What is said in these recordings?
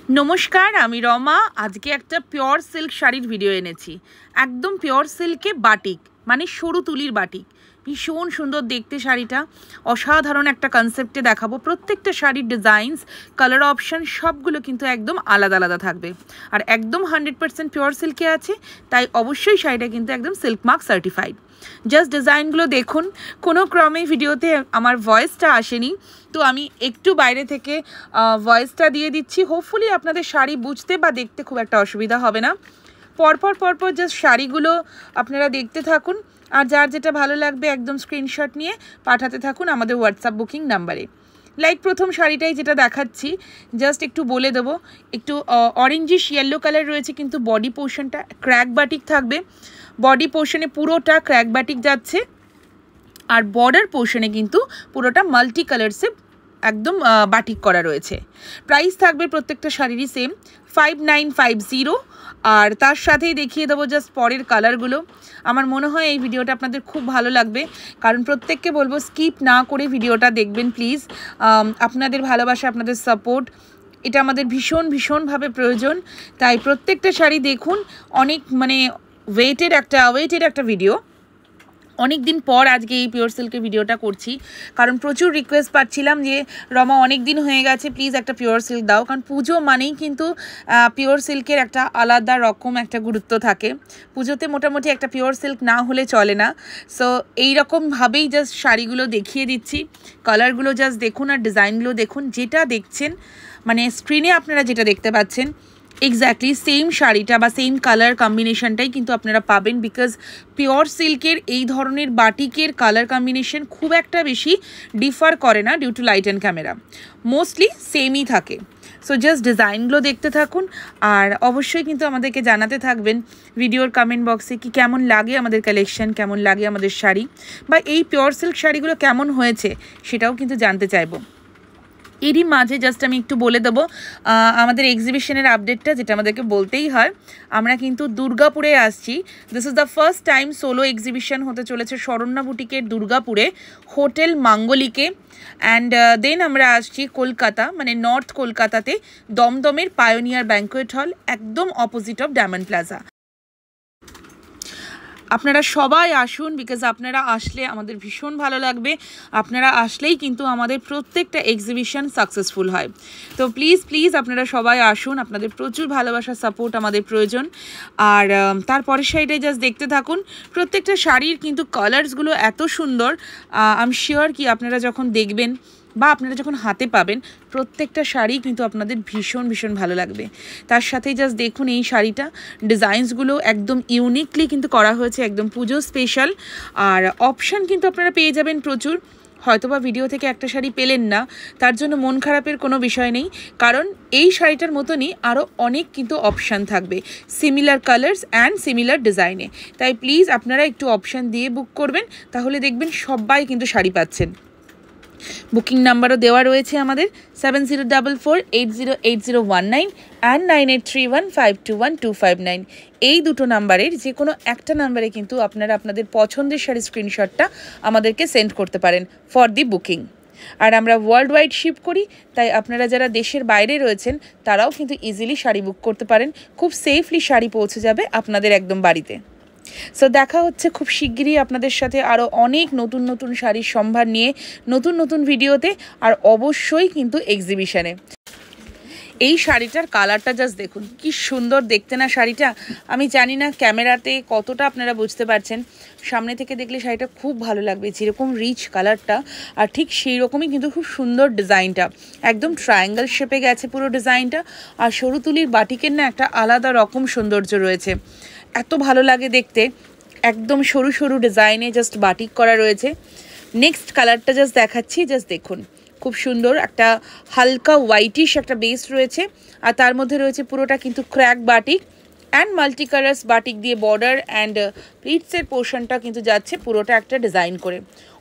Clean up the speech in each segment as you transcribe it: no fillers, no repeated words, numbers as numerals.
नमस्कार आमी रमा आज के एक पिओर सिल्क शाड़ीर भिडियो एनेছি एकदम पिओर सिल्के बाटिक माने सरू तुलिर बाटिक भीषण सुंदर देखते शाड़ीटा असाधारण एक कन्सेप्टे देखाबो प्रत्येकटा शाड़ीर डिजाइन्स कलर अपशन सबगुलो किन्तु एकदम आलादा आलादा थाकबे और एकदम 100% पिओर सिल्के आछे ताई अवश्यई शाड़ीटा किन्तु एकदम सिल्क मार्क सार्टिफाइड। जस्ट डिजाइनगुलो देखुन कोनो क्रमे भिडियोते आमार भয়েসটা आसेनी तो आमी एकटू बाइरे थेके भয়েসটা दिए दिচ্ছি। होपफुली आपनादेर शाड़ी बुझते बा देखते खूब एकटा असुविधा होबे ना। परपर जस्ट शाड़ीगुलो आपनारा देखते थाकुन और जार जेटा भालो लागबे एकदम स्क्रीनशट निये पाठाते थाकुन आमादेर व्हाट्सঅ্যাপ बुकिंग नम्बरे। लाइक प्रथम शाड़ीटाई जेटा देखाচ্ছি जस्ट एकटू बोले देबो एकटू ऑरेंजिश येलो कलर रयेछे किन्तु बडी पोर्शनटा क्रैक बाटिक थाकबे। बडी पोर्शने पुरोटा क्रैक बाटिक जाच्छे और बॉर्डर पोर्शने किन्तु पुरोटा माल्टी कलर्से एकदम बाटिक करा रयेछे। प्राइस थाकबे प्रत्येकटा शाड़ीरই सेम 5950 और तार साथेई देखिए देबो जस्ट परेर कालारगुलो। आमार मने हय এই ভিডিওটা আপনাদের খুব ভালো লাগবে কারণ প্রত্যেককে বলবো স্কিপ না করে ভিডিওটা দেখবেন প্লিজ। আপনাদের ভালোবাসা আপনাদের সাপোর্ট এটা আমাদের ভীষণ ভাবে প্রয়োজন, তাই প্রত্যেকটা শাড়ি দেখুন। অনেক মানে ওয়েটেড একটা ভিডিও, অনেক দিন পর আজকে এই পিওর সিল্কের ভিডিওটা করছি কারণ প্রচুর রিকোয়েস্ট পাচ্ছিলাম যে রমা অনেক দিন হয়ে গেছে প্লিজ একটা পিওর সিল্ক দাও, কারণ পুজো মানেই কিন্তু পিওর সিল্কের একটা আলাদা রকম একটা গুরুত্ব থাকে। পুজোতে মোটামুটি একটা পিওর সিল্ক না হলে চলে না। সো এই রকমভাবেই জাস্ট শাড়িগুলো দেখিয়ে দিচ্ছি, কালারগুলো জাস্ট দেখুন আর ডিজাইনগুলো দেখুন। যেটা দেখছেন মানে স্ক্রিনে আপনারা যেটা দেখতে পাচ্ছেন এক্স্যাক্টলি সেম শাড়িটা বা সেম কালার কম্বিনেশনটাই কিন্তু আপনারা পাবেন, বিকজ পিওর সিল্কের এই ধরনের বাটিকের কালার কম্বিনেশন খুব একটা বেশি ডিফার করে না due to light and camera, mostly same থাকে। সো জাস্ট ডিজাইনগুলো দেখতে থাকুন আর অবশ্যই কিন্তু আমাদেরকে জানাতে থাকবেন ভিডিওর কমেন্ট বক্সে কি কেমন লাগে আমাদের কালেকশন, কেমন লাগে আমাদের শাড়ি বা এই পিওর সিল্ক শাড়িগুলো কেমন হয়েছে সেটাও কিন্তু জানতে চাইবো। এরই মাঝে জাস্ট আমি একটু বলে দেবো আমাদের এক্সিবিশনের আপডেটটা, যেটা আমাদেরকে বলতেই হয়। আমরা কিন্তু দুর্গাপুরে আসছি। This is the first time solo exhibition হতে চলেছে শরণ্যা বুটিকের দুর্গাপুরে হোটেল মাঙ্গলিকে। অ্যান্ড দেন আমরা আসছি কলকাতা মানে নর্থ কলকাতাতে দমদমের পায়োনিয়ার ব্যাঙ্কোয়েট হল একদম অপোজিট অফ ডায়মন্ড প্লাজা। আপনারা সবাই আসুন, বিকজ আপনারা আসলে আমাদের ভীষণ ভালো লাগবে। আপনারা আসলেই কিন্তু আমাদের প্রত্যেকটা এক্সিবিশন সাকসেসফুল হয়। তো প্লিজ আপনারা সবাই আসুন, আপনাদের প্রচুর ভালোবাসা সাপোর্ট আমাদের প্রয়োজন। আর তারপরের সাইডে জাস্ট দেখতে থাকুন প্রত্যেকটা শাড়ির কিন্তু কালার্সগুলো এত সুন্দর। আই এম শিওর কি আপনারা যখন দেখবেন বা আপনারা যখন হাতে পাবেন প্রত্যেকটা শাড়ি কিন্তু আপনাদের ভীষণ ভালো লাগবে। তার সাথেই জাস্ট দেখুন এই শাড়িটা ডিজাইনসগুলো একদম ইউনিকলি কিন্তু করা হয়েছে, একদম পুজো স্পেশাল। আর অপশান কিন্তু আপনারা পেয়ে যাবেন প্রচুর। হয়তোবা ভিডিও থেকে একটা শাড়ি পেলেন না, তার জন্য মন খারাপের কোনো বিষয় নেই, কারণ এই শাড়িটার মতনই আরও অনেক কিন্তু অপশান থাকবে সিমিলার কালার্স অ্যান্ড সিমিলার ডিজাইনে। তাই প্লিজ আপনারা একটু অপশান দিয়ে বুক করবেন, তাহলে দেখবেন সবাই কিন্তু শাড়ি পাচ্ছেন। বুকিং নাম্বারও দেওয়া রয়েছে আমাদের 7044808019 অ্যান্ড 9831521259। এই দুটো নাম্বারের যে কোনো একটা নাম্বারে কিন্তু আপনারা আপনাদের পছন্দের শাড়ির স্ক্রিনশটটা আমাদেরকে সেন্ড করতে পারেন ফর দি বুকিং। আর আমরা ওয়ার্ল্ড ওয়াইড শিপ করি, তাই আপনারা যারা দেশের বাইরে রয়েছেন তারাও কিন্তু ইজিলি শাড়ি বুক করতে পারেন, খুব সেফলি শাড়ি পৌঁছে যাবে আপনাদের একদম বাড়িতে। সো দেখা হচ্ছে খুব শিগগিরই আপনাদের সাথে আরও অনেক নতুন শাড়ির সম্ভার নিয়ে নতুন ভিডিওতে, আর অবশ্যই কিন্তু এক্সিবিশনে। এই শাড়িটার কালারটা জাস্ট দেখুন কি সুন্দর দেখতে না শাড়িটা। আমি জানি না ক্যামেরাতে কতটা আপনারা বুঝতে পারছেন, সামনে থেকে দেখলে শাড়িটা খুব ভালো লাগবে, যেরকম রিচ কালারটা আর ঠিক সেই রকমই কিন্তু খুব সুন্দর ডিজাইনটা, একদম ট্রায়াঙ্গেল শেপে গেছে পুরো ডিজাইনটা। আর সরু তুলির বাটিকের না একটা আলাদা রকম সৌন্দর্য রয়েছে, এত ভালো লাগে দেখতে। একদম সরু ডিজাইনে জাস্ট বাটিক করা রয়েছে। নেক্সট কালারটা জাস্ট দেখাচ্ছি, জাস্ট দেখুন খুব সুন্দর একটা হালকা হোয়াইটিশ একটা বেস রয়েছে আর তার মধ্যে রয়েছে পুরোটা কিন্তু crack batik and multi colours batik দিয়ে বর্ডার অ্যান্ড প্লিটসের পোর্শনটা কিন্তু যাচ্ছে পুরোটা একটা ডিজাইন করে,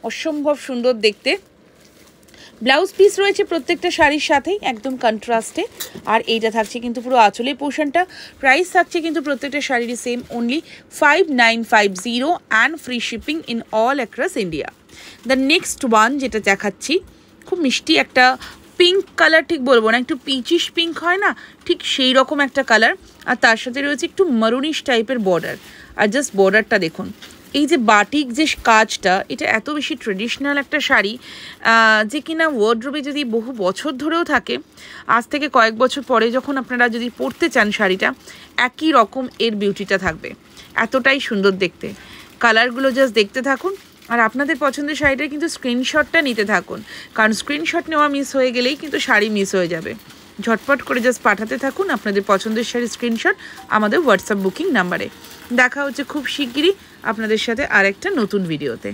অসম্ভব সুন্দর দেখতে। ব্লাউজ পিস রয়েছে প্রত্যেকটা শাড়ির সাথেই একদম কন্ট্রাস্টে, আর এইটা থাকছে কিন্তু পুরো আঁচলের পোর্শনটা। প্রাইস থাকছে কিন্তু প্রত্যেকটা শাড়িরই same, only 5950 and free shipping in all across India. The next one যেটা দেখাচ্ছি খুব মিষ্টি একটা পিঙ্ক কালার ঠিক বলবো না, একটু পিচিশ পিঙ্ক হয় না, ঠিক সেই রকম একটা কালার। আর তার সাথে রয়েছে একটু মারুনিশ টাইপের বর্ডার। আর জাস্ট বর্ডারটা দেখুন, এই যে বাটিক যে কাজটা, এটা এত বেশি ট্রেডিশনাল একটা শাড়ি যে কিনা ওয়ার্ড্রোবে যদি বহু বছর ধরেও থাকে, আজ থেকে কয়েক বছর পরে যখন আপনারা যদি পরতে চান শাড়িটা, একই রকম এর বিউটিটা থাকবে। এতটাই সুন্দর দেখতে। কালারগুলো জাস্ট দেখতে থাকুন, আর আপনাদের পছন্দের শাড়িটার কিন্তু স্ক্রিনশটটা নিতে থাকুন, কারণ স্ক্রিনশট নেওয়া মিস হয়ে গেলেই কিন্তু শাড়ি মিস হয়ে যাবে। ঝটপট করে জাস্ট পাঠাতে থাকুন আপনাদের পছন্দের শাড়ির স্ক্রিনশট আমাদের হোয়াটসঅ্যাপ বুকিং নাম্বারে। দেখা হচ্ছে খুব শিগগিরই আপনাদের সাথে আরেকটা নতুন ভিডিওতে।